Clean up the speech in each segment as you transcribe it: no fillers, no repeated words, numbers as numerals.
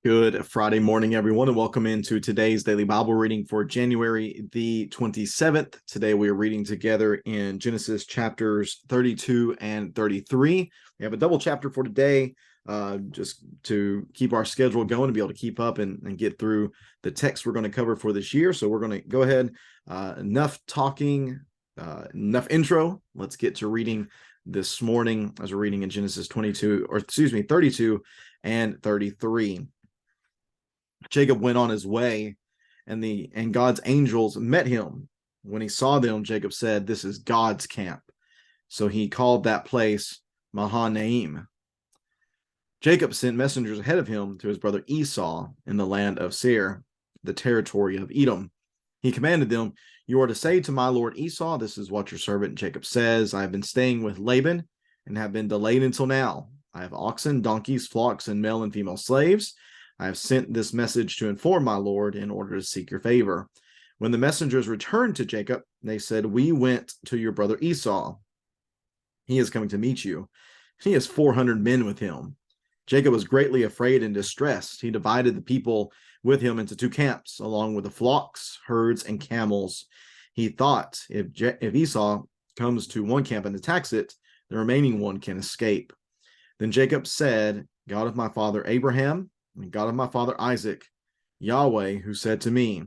Good Friday morning, everyone, and welcome into today's daily Bible reading for January the 27th. Today we are reading together in Genesis chapters 32 and 33. We have a double chapter for today, just to keep our schedule going and be able to keep up and get through the text we're going to cover for this year. So we're going to go ahead, enough talking, enough intro. Let's get to reading this morning as we're reading in Genesis 32 and 33. Jacob went on his way, and God's angels met him. When he saw them, Jacob said, "This is God's camp." So he called that place Mahanaim. Jacob sent messengers ahead of him to his brother Esau in the land of Seir, the territory of Edom. He commanded them, "You are to say to my lord Esau, this is what your servant Jacob says. I have been staying with Laban and have been delayed until now. I have oxen, donkeys, flocks, and male and female slaves. I have sent this message to inform my lord in order to seek your favor." When the messengers returned to Jacob, they said, "We went to your brother Esau. He is coming to meet you. He has 400 men with him." Jacob was greatly afraid and distressed. He divided the people with him into two camps, along with the flocks, herds, and camels. He thought, if Esau comes to one camp and attacks it, the remaining one can escape. Then Jacob said, "God of my father Abraham, and God of my father Isaac, Yahweh, who said to me,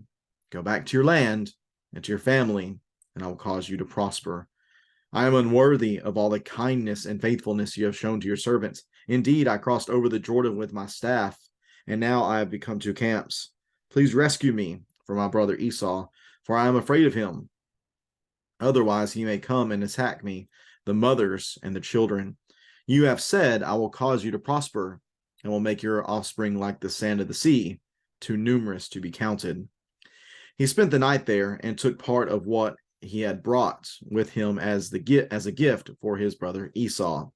'Go back to your land and to your family, and I will cause you to prosper.' I am unworthy of all the kindness and faithfulness you have shown to your servants. Indeed, I crossed over the Jordan with my staff, and now I have become two camps. Please rescue me from my brother Esau, for I am afraid of him. Otherwise, he may come and attack me, the mothers and the children. You have said, 'I will cause you to prosper, and will make your offspring like the sand of the sea, too numerous to be counted.'" He spent the night there and took part of what he had brought with him as a gift for his brother Esau: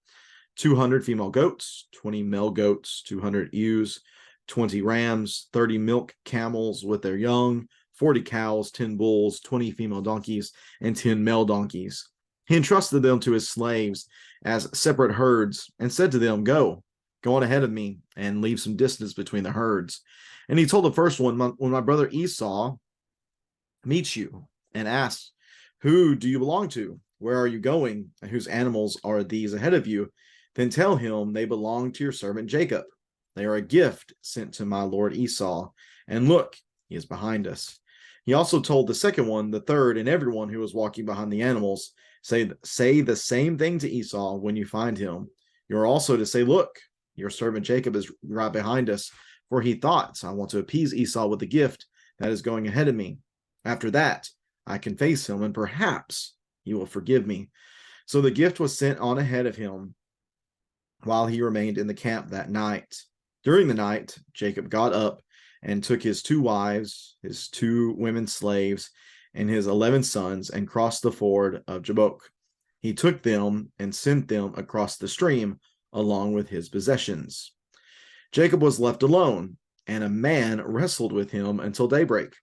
200 female goats, 20 male goats, 200 ewes, 20 rams, 30 milk camels with their young, 40 cows, 10 bulls, 20 female donkeys, and 10 male donkeys. He entrusted them to his slaves as separate herds and said to them, Go on ahead of me and leave some distance between the herds." And he told the first one, "When my brother Esau meets you and asks, 'Who do you belong to? Where are you going? And whose animals are these ahead of you?' then tell him they belong to your servant Jacob. They are a gift sent to my lord Esau. And look, he is behind us." He also told the second one, the third, and everyone who was walking behind the animals, say the same thing to Esau when you find him. You are also to say, "Look, your servant Jacob is right behind us, for he thought, I want to appease Esau with the gift that is going ahead of me. After that, I can face him, and perhaps he will forgive me." So the gift was sent on ahead of him while he remained in the camp that night. During the night, Jacob got up and took his 2 wives, his 2 women slaves, and his 11 sons, and crossed the ford of Jabbok. He took them and sent them across the stream along with his possessions. Jacob was left alone, and a man wrestled with him until daybreak.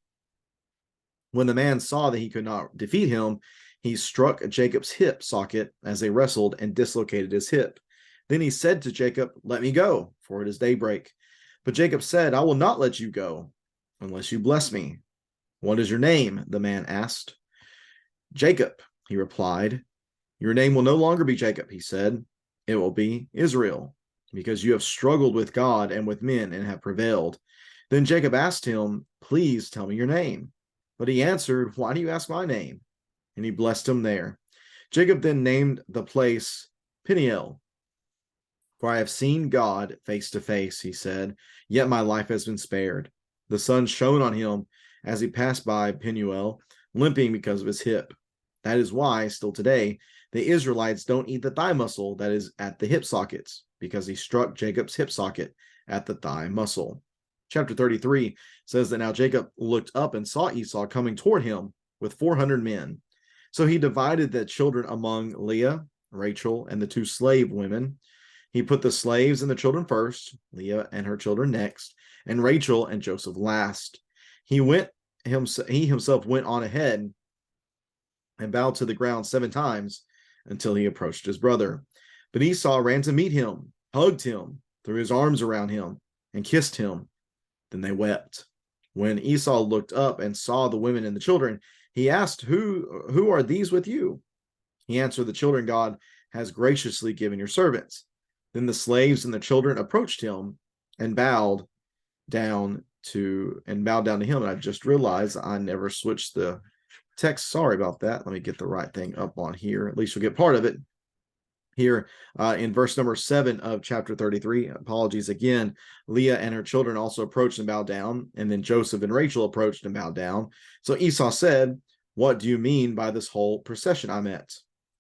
When the man saw that he could not defeat him, he struck Jacob's hip socket as they wrestled and dislocated his hip. Then he said to Jacob, "Let me go, for it is daybreak." But Jacob said, "I will not let you go unless you bless me." "What is your name?" the man asked. "Jacob," he replied. "Your name will no longer be Jacob," he said. "It will be Israel, because you have struggled with God and with men and have prevailed." Then Jacob asked him, "Please tell me your name." But he answered, "Why do you ask my name?" And he blessed him there. Jacob then named the place Peniel. "For I have seen God face to face," he said, "yet my life has been spared." The sun shone on him as he passed by Penuel, limping because of his hip. That is why, still today, the Israelites don't eat the thigh muscle that is at the hip sockets, because he struck Jacob's hip socket at the thigh muscle. Chapter 33 says that now Jacob looked up and saw Esau coming toward him with 400 men. So he divided the children among Leah, Rachel, and the 2 slave women. He put the slaves and the children first, Leah and her children next, and Rachel and Joseph last. He himself went on ahead and bowed to the ground 7 times until he approached his brother. But Esau ran to meet him, hugged him, threw his arms around him, and kissed him. Then they wept. When Esau looked up and saw the women and the children, he asked, Who are these with you? He answered, The children God has graciously given your servants. Then the slaves and the children approached him and bowed down to him. And I just realized I never switched the text. Sorry about that. Let me get the right thing up on here. At least you'll get part of it. Here in verse number 7 of chapter 33, apologies again, Leah and her children also approached and bowed down, and then Joseph and Rachel approached and bowed down. So Esau said, What do you mean by this whole procession I met?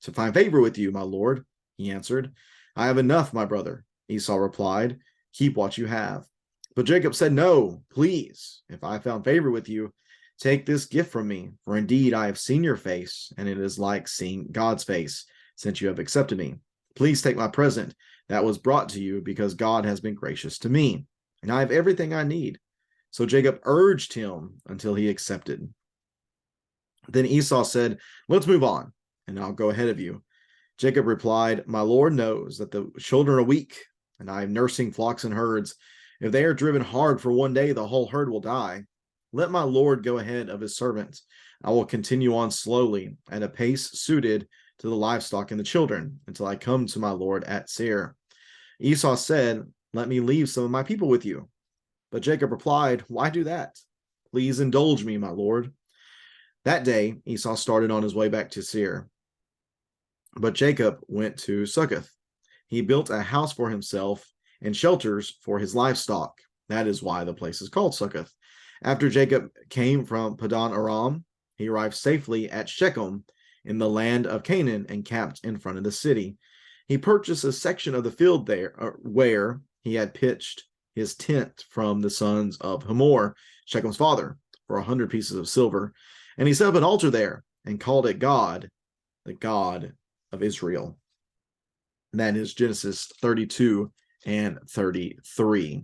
To find favor with you, my lord, he answered. I have enough, my brother, Esau replied. Keep what you have. But Jacob said, No, please, if I found favor with you, take this gift from me, for indeed I have seen your face, and it is like seeing God's face, since you have accepted me. Please take my present that was brought to you, because God has been gracious to me, and I have everything I need. So Jacob urged him until he accepted. Then Esau said, Let's move on, and I'll go ahead of you. Jacob replied, My Lord knows that the children are weak, and I am nursing flocks and herds. If they are driven hard for one day, the whole herd will die. Let my Lord go ahead of his servant. I will continue on slowly, at a pace suited to the livestock and the children, until I come to my Lord at Seir. Esau said, Let me leave some of my people with you. But Jacob replied, Why do that? Please indulge me, my Lord. That day Esau started on his way back to Seir. But Jacob went to Succoth. He built a house for himself and shelters for his livestock. That is why the place is called Succoth. After Jacob came from Padan Aram, he arrived safely at Shechem in the land of Canaan and camped in front of the city. He purchased a section of the field there where he had pitched his tent from the sons of Hamor, Shechem's father, for 100 pieces of silver. And he set up an altar there and called it God, the God of Israel. And that is Genesis 32 and 33.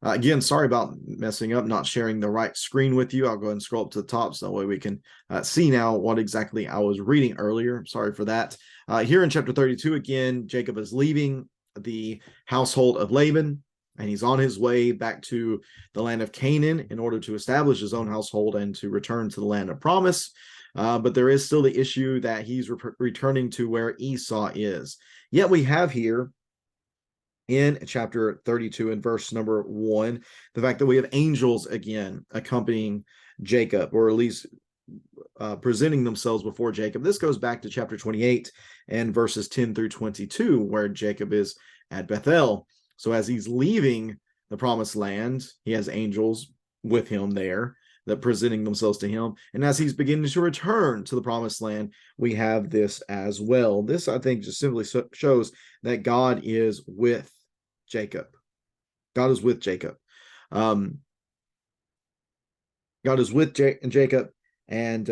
Again, sorry about messing up, not sharing the right screen with you. I'll go ahead and scroll up to the top so that way we can see now what exactly I was reading earlier. Sorry for that. Here in chapter 32, again, Jacob is leaving the household of Laban, and he's on his way back to the land of Canaan in order to establish his own household and to return to the land of promise. But there is still the issue that he's returning to where Esau is. Yet we have here in chapter 32 and verse number 1, the fact that we have angels again accompanying Jacob, or at least presenting themselves before Jacob. This goes back to chapter 28 and verses 10 through 22, where Jacob is at Bethel. So as he's leaving the promised land, he has angels with him there that presenting themselves to him. And as he's beginning to return to the promised land, we have this as well. This, I think, just simply shows that God is with Jacob. God is with Jacob. God is with Jacob, and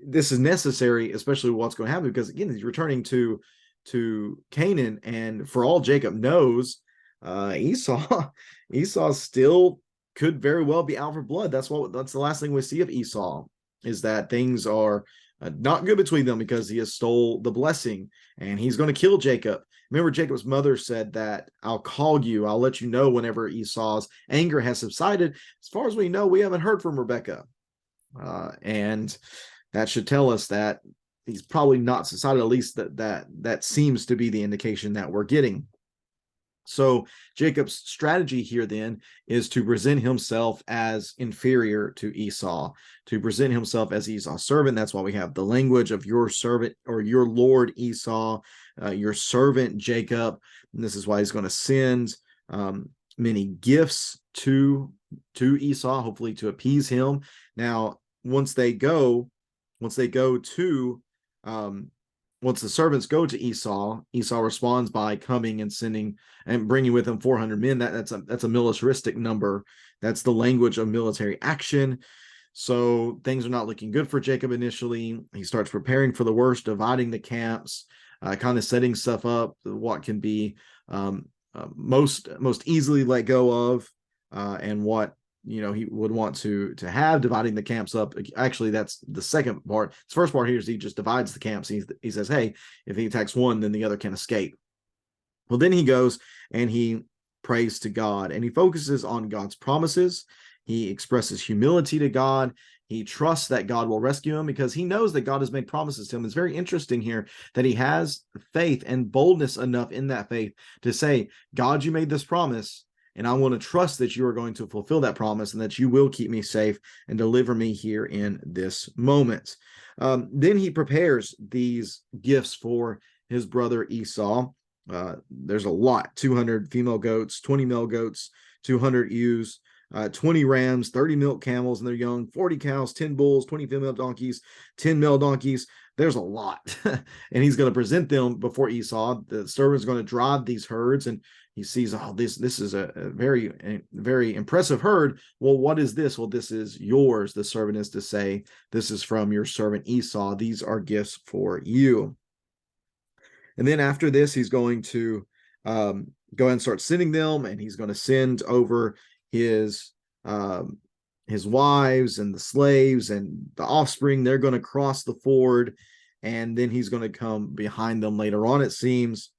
this is necessary, especially what's going to happen, because again, he's returning to Canaan, and for all Jacob knows, Esau still could very well be out for blood. That's the last thing we see of Esau, is that things are not good between them, because he has stole the blessing, and he's going to kill Jacob. Remember, Jacob's mother said that I'll call you, I'll let you know whenever Esau's anger has subsided. As far as we know, we haven't heard from Rebekah, and that should tell us that he's probably not subsided. At least that seems to be the indication that we're getting. So Jacob's strategy here then is to present himself as inferior to Esau, to present himself as Esau's servant. That's why we have the language of your servant, or your Lord Esau, your servant Jacob. And this is why he's going to send many gifts to Esau, hopefully to appease him. Now, once the servants go to Esau, Esau responds by coming and sending and bringing with him 400 men. That's a militaristic number. That's the language of military action. So things are not looking good for Jacob initially. He starts preparing for the worst, dividing the camps, kind of setting stuff up, what can be most easily let go of, and what he would want to have, dividing the camps up. Actually, that's the second part. The first part here is he just divides the camps. He says, hey, if he attacks one, then the other can escape. Well, then he goes and he praise to God, and he focuses on God's promises. He expresses humility to God. He trusts that God will rescue him because he knows that God has made promises to him. It's very interesting here that he has faith and boldness enough in that faith to say, God, you made this promise, and I want to trust that you are going to fulfill that promise and that you will keep me safe and deliver me here in this moment. Then he prepares these gifts for his brother Esau. There's a lot: 200 female goats, 20 male goats, 200 ewes, 20 rams, 30 milk camels and their young, 40 cows, 10 bulls, 20 female donkeys, 10 male donkeys. There's a lot. And he's going to present them before Esau. The servant's going to drive these herds, and he sees, oh, this is a very impressive herd. Well, what is this? Well, this is yours. The servant is to say, this is from your servant Esau. These are gifts for you. And then after this, he's going to go ahead and start sending them, and he's going to send over his wives and the slaves and the offspring. They're going to cross the ford, and then he's going to come behind them later on, it seems.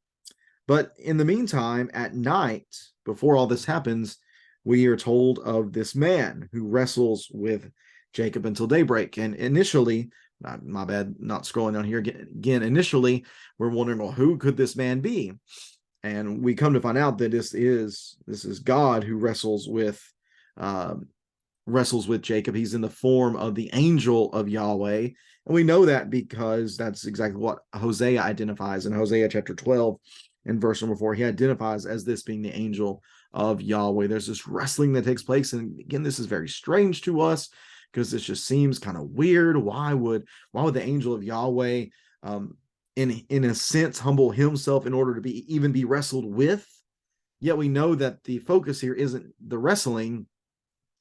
But in the meantime, at night, before all this happens, we are told of this man who wrestles with Jacob until daybreak. And initially, my bad, not scrolling down here again. Initially, we're wondering, well, who could this man be? And we come to find out that this is God who wrestles with Jacob. He's in the form of the angel of Yahweh. And we know that because that's exactly what Hosea identifies in Hosea chapter 12 and verse number 4. He identifies as this being the angel of Yahweh. There's this wrestling that takes place. And again, this is very strange to us because this just seems kind of weird. Why would the angel of Yahweh in a sense humble himself in order to even be wrestled with? Yet we know that the focus here isn't the wrestling,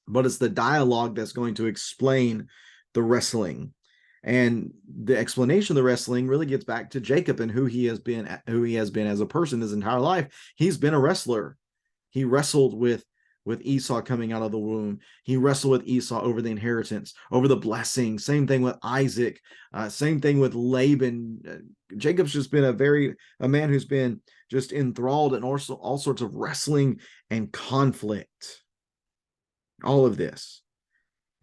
but it's the dialogue that's going to explain the wrestling. And the explanation of the wrestling really gets back to Jacob and who he has been as a person his entire life. He's been a wrestler. He wrestled with Esau coming out of the womb. He wrestled with Esau over the inheritance, over the blessing. Same thing with Isaac. Same thing with Laban. Jacob's just been a man who's been just enthralled in also all sorts of wrestling and conflict. All of this.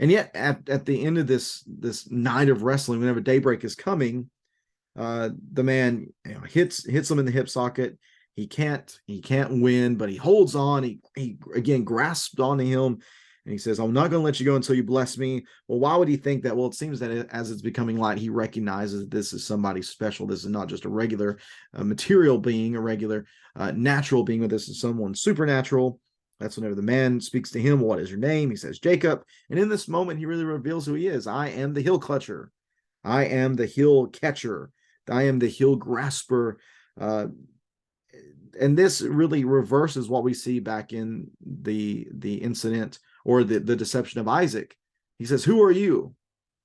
And yet at the end of this night of wrestling, whenever daybreak is coming, the man hits him in the hip socket. He can't win, but he holds on. He again grasps onto him, and he says, I'm not going to let you go until you bless me. Well, why would he think that? Well, it seems that as it's becoming light, he recognizes this is somebody special. This is not just a regular material being, a regular natural being, but this is someone supernatural. That's whenever the man speaks to him, what is your name? He says, Jacob. And in this moment, he really reveals who he is. I am the hill clutcher. I am the hill catcher. I am the hill grasper. And this really reverses what we see back in the incident or the deception of Isaac. He says, who are you?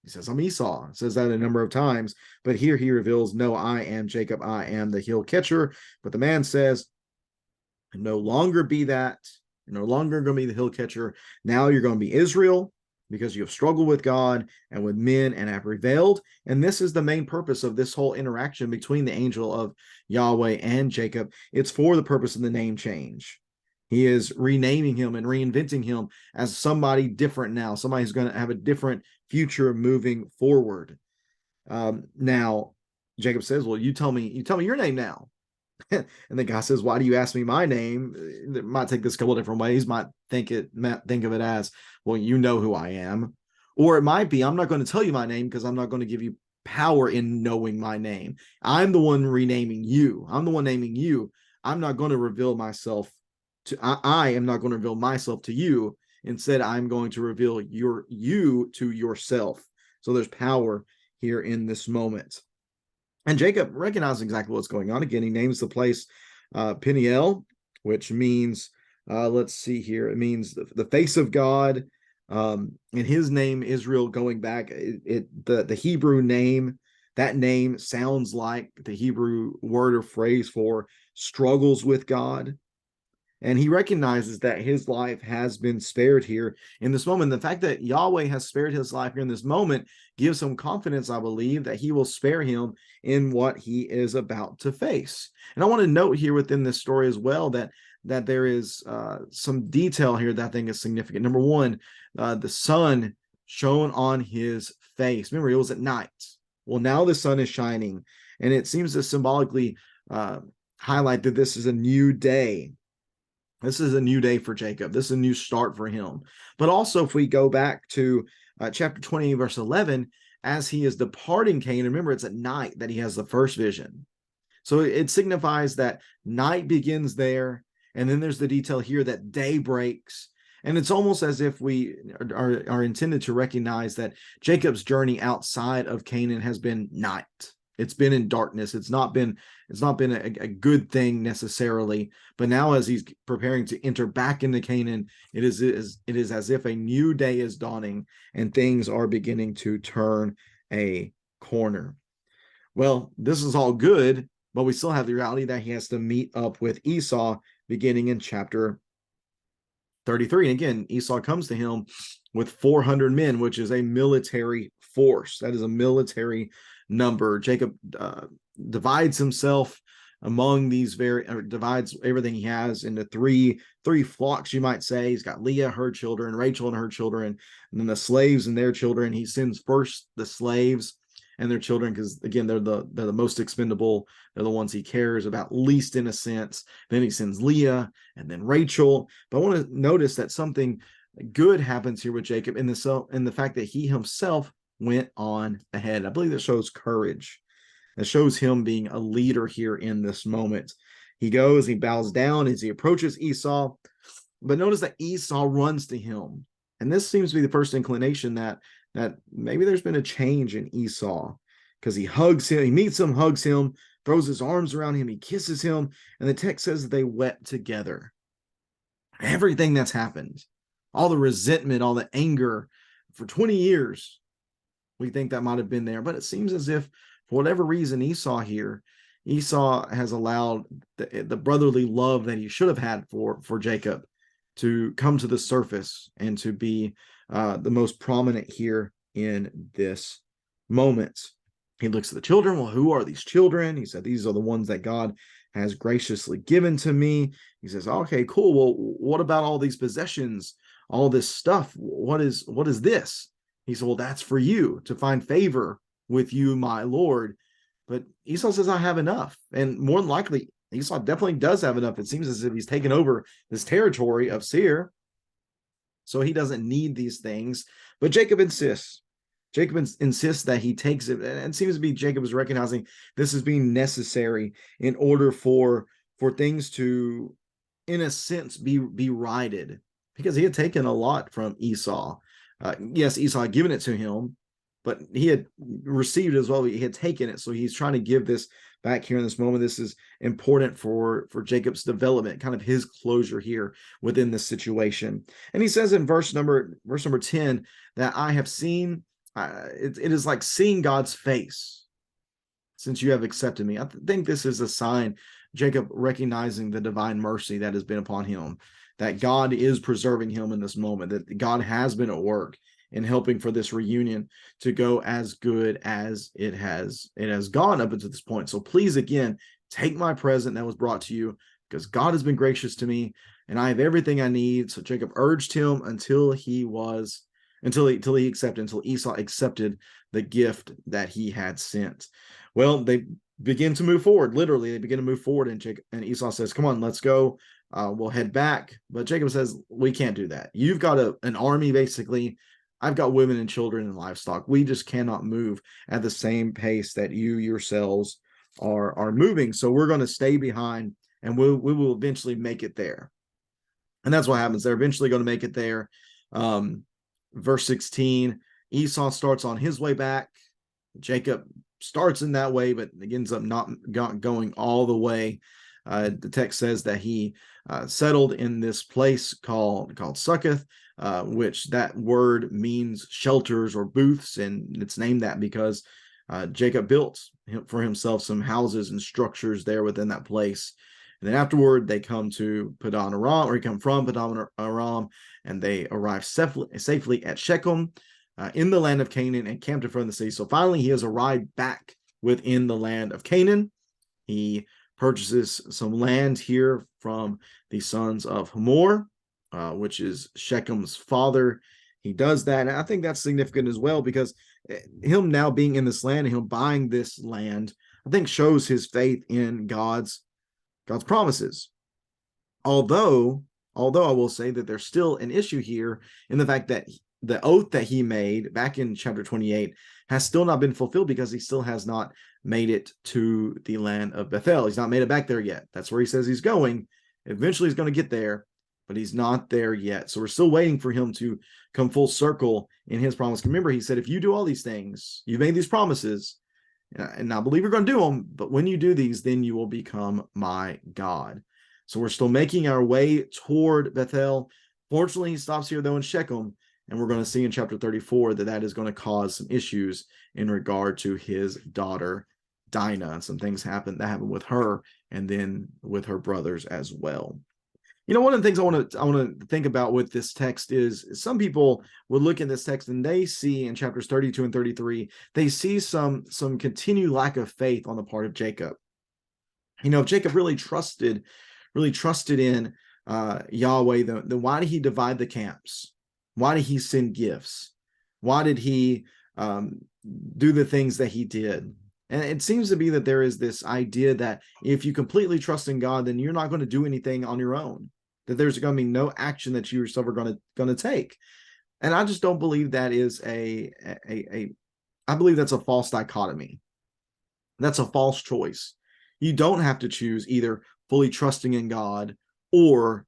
He says, I'm Esau. He says that a number of times. But here he reveals, no, I am Jacob. I am the hill catcher. But the man says, no longer be that. You're no longer going to be the hill catcher. Now you're going to be Israel, because you have struggled with God and with men and have prevailed. And this is the main purpose of this whole interaction between the angel of Yahweh and Jacob. It's for the purpose of the name change. He is renaming him and reinventing him as somebody different now, somebody who's going to have a different future moving forward. Now, Jacob says, well, you tell me your name now. And the guy says, why do you ask me my name? It might take this a couple of different ways. Might think of it as, well, you know who I am. Or it might be, I'm not going to tell you my name because I'm not going to give you power in knowing my name. I'm the one renaming you. I'm the one naming you. I'm not going to reveal myself to, I am not going to reveal myself to you. Instead, I'm going to reveal you to yourself. So there's power here in this moment. And Jacob recognizes exactly what's going on. Again, he names the place Peniel, which means, let's see here, it means the face of God. And his name, Israel, going back, the Hebrew name, that name sounds like the Hebrew word or phrase for struggles with God. And he recognizes that his life has been spared here in this moment. The fact that Yahweh has spared his life here in this moment gives him confidence, I believe, that he will spare him in what he is about to face. And I want to note here within this story as well that that there is some detail here that I think is significant. Number one, the sun shone on his face. Remember, it was at night. Well, now the sun is shining, and it seems to symbolically highlight that this is a new day. This is a new day for Jacob. This is a new start for him. But also, if we go back to chapter 20, verse 11, as he is departing Canaan, remember, it's at night that he has the first vision. So it signifies that night begins there, and then there's the detail here that day breaks. And it's almost as if we are intended to recognize that Jacob's journey outside of Canaan has been night. It's been in darkness. It's not been a good thing necessarily. But now, as he's preparing to enter back into Canaan, it is as if a new day is dawning and things are beginning to turn a corner. Well, this is all good, but we still have the reality that he has to meet up with Esau beginning in chapter 33. And again, Esau comes to him with 400 men, which is a military force. That is a military number. Jacob divides himself among these divides everything he has into three flocks, you might say. He's got Leah, her children, Rachel and her children, and then the slaves and their children. He sends first the slaves and their children, because again, they're the most expendable. They're the ones he cares about least, in a sense. Then he sends Leah and then Rachel. But I want to notice that something good happens here with Jacob in the fact that he himself went on ahead. I believe that shows courage. That shows him being a leader here in this moment. He goes, he bows down as he approaches Esau. But notice that Esau runs to him. And this seems to be the first inclination that maybe there's been a change in Esau, because he hugs him, he meets him, hugs him, throws his arms around him, he kisses him, and the text says that they wept together. Everything that's happened, all the resentment, all the anger for 20 years, we think that might have been there. But it seems as if, for whatever reason, Esau has allowed the brotherly love that he should have had for Jacob to come to the surface and to be the most prominent here in this moment. He looks at the children. Well, who are these children? He said, these are the ones that God has graciously given to me. He says, okay, cool. Well, what about all these possessions, all this stuff? What is this? He said, well, that's for you to find favor with you, my Lord. But Esau says, I have enough. And more than likely, Esau definitely does have enough. It seems as if he's taken over this territory of Seir, so he doesn't need these things. But Jacob insists. Jacob insists that he takes it, and it seems to be Jacob is recognizing this is being necessary in order for things to, in a sense, be righted, because he had taken a lot from Esau. Yes, Esau had given it to him, but he had received it as well. He had taken it, so he's trying to give this back here in this moment. This is important for Jacob's development, kind of his closure here within this situation. And he says in verse number 10 that I have seen, it is like seeing God's face since you have accepted me. I think this is a sign, Jacob recognizing the divine mercy that has been upon him, that God is preserving him in this moment, that God has been at work in helping for this reunion to go as good as it has gone up until this point. So please, again, take my present that was brought to you, because God has been gracious to me and I have everything I need. So Jacob urged him until Esau accepted the gift that he had sent. Well, they begin to move forward. Literally, they begin to move forward, and Esau says, come on, let's go. We'll head back. But Jacob says, we can't do that. You've got an army, basically. I've got women and children and livestock. We just cannot move at the same pace that you yourselves are moving. So we're going to stay behind, and we will eventually make it there. And that's what happens. They're eventually going to make it there. Verse 16, Esau starts on his way back. Jacob starts in that way, but ends up not going all the way. The text says that he settled in this place called Succoth, which that word means shelters or booths, and it's named that because Jacob built for himself some houses and structures there within that place. And then afterward, they come to Padan Aram, or he come from Padan Aram, and they arrive safely at Shechem in the land of Canaan and camped in front of the city. So finally, he has arrived back within the land of Canaan. He purchases some land here from the sons of Hamor, which is Shechem's father. He does that, and I think that's significant as well, because him now being in this land and him buying this land, I think shows his faith in God's promises. Although I will say that there's still an issue here in the fact that the oath that he made back in chapter 28 has still not been fulfilled, because he still has not made it to the land of Bethel. He's not made it back there yet. That's where he says he's going. Eventually he's going to get there, but he's not there yet. So we're still waiting for him to come full circle in his promise. Remember, he said, if you do all these things, you've made these promises, and I believe you're going to do them, but when you do these, then you will become my God. So we're still making our way toward Bethel. Fortunately, he stops here, though, in Shechem, and we're going to see in chapter 34 that is going to cause some issues in regard to his daughter, Dinah, and some things that happened with her, and then with her brothers as well. One of the things I want to think about with this text is some people will look at this text and they see in chapters 32 and 33, they see some continued lack of faith on the part of Jacob. If Jacob really trusted in Yahweh, then why did he divide the camps? Why did he send gifts? Why did he do the things that he did? And it seems to be that there is this idea that if you completely trust in God, then you're not going to do anything on your own, that there's going to be no action that you yourself are going to take. And I just don't believe that is I believe that's a false dichotomy. That's a false choice. You don't have to choose either fully trusting in God or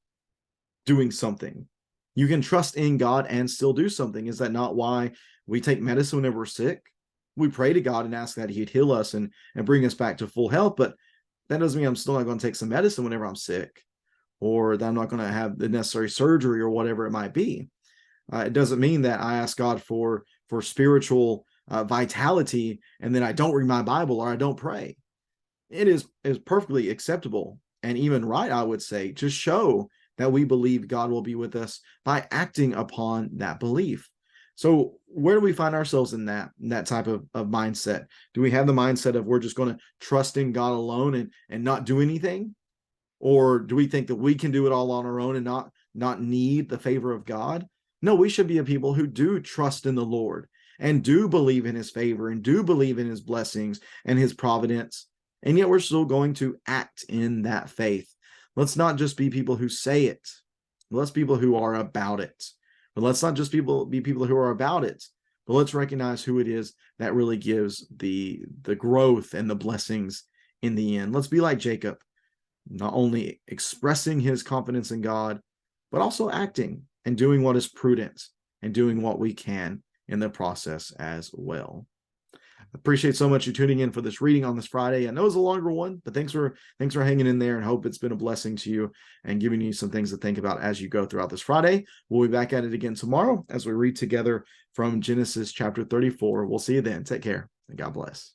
doing something. You can trust in God and still do something. Is that not why we take medicine whenever we're sick? We pray to God and ask that he'd heal us and bring us back to full health, but that doesn't mean I'm still not going to take some medicine whenever I'm sick, or that I'm not going to have the necessary surgery or whatever it might be. It doesn't mean that I ask God for spiritual vitality and then I don't read my Bible or I don't pray. It is perfectly acceptable and even right, I would say, to show that we believe God will be with us by acting upon that belief. So where do we find ourselves in that type of mindset? Do we have the mindset of we're just going to trust in God alone and not do anything? Or do we think that we can do it all on our own and not need the favor of God? No, we should be a people who do trust in the Lord and do believe in his favor and do believe in his blessings and his providence. And yet we're still going to act in that faith. Let's not just be people who say it. Let's be people who are about it. But let's not just be people who are about it, but let's recognize who it is that really gives the growth and the blessings in the end. Let's be like Jacob, not only expressing his confidence in God, but also acting and doing what is prudent and doing what we can in the process as well. Appreciate so much you tuning in for this reading on this Friday. I know it's a longer one, but thanks for hanging in there, and hope it's been a blessing to you and giving you some things to think about as you go throughout this Friday. We'll be back at it again tomorrow as we read together from Genesis chapter 34. We'll see you then. Take care and God bless.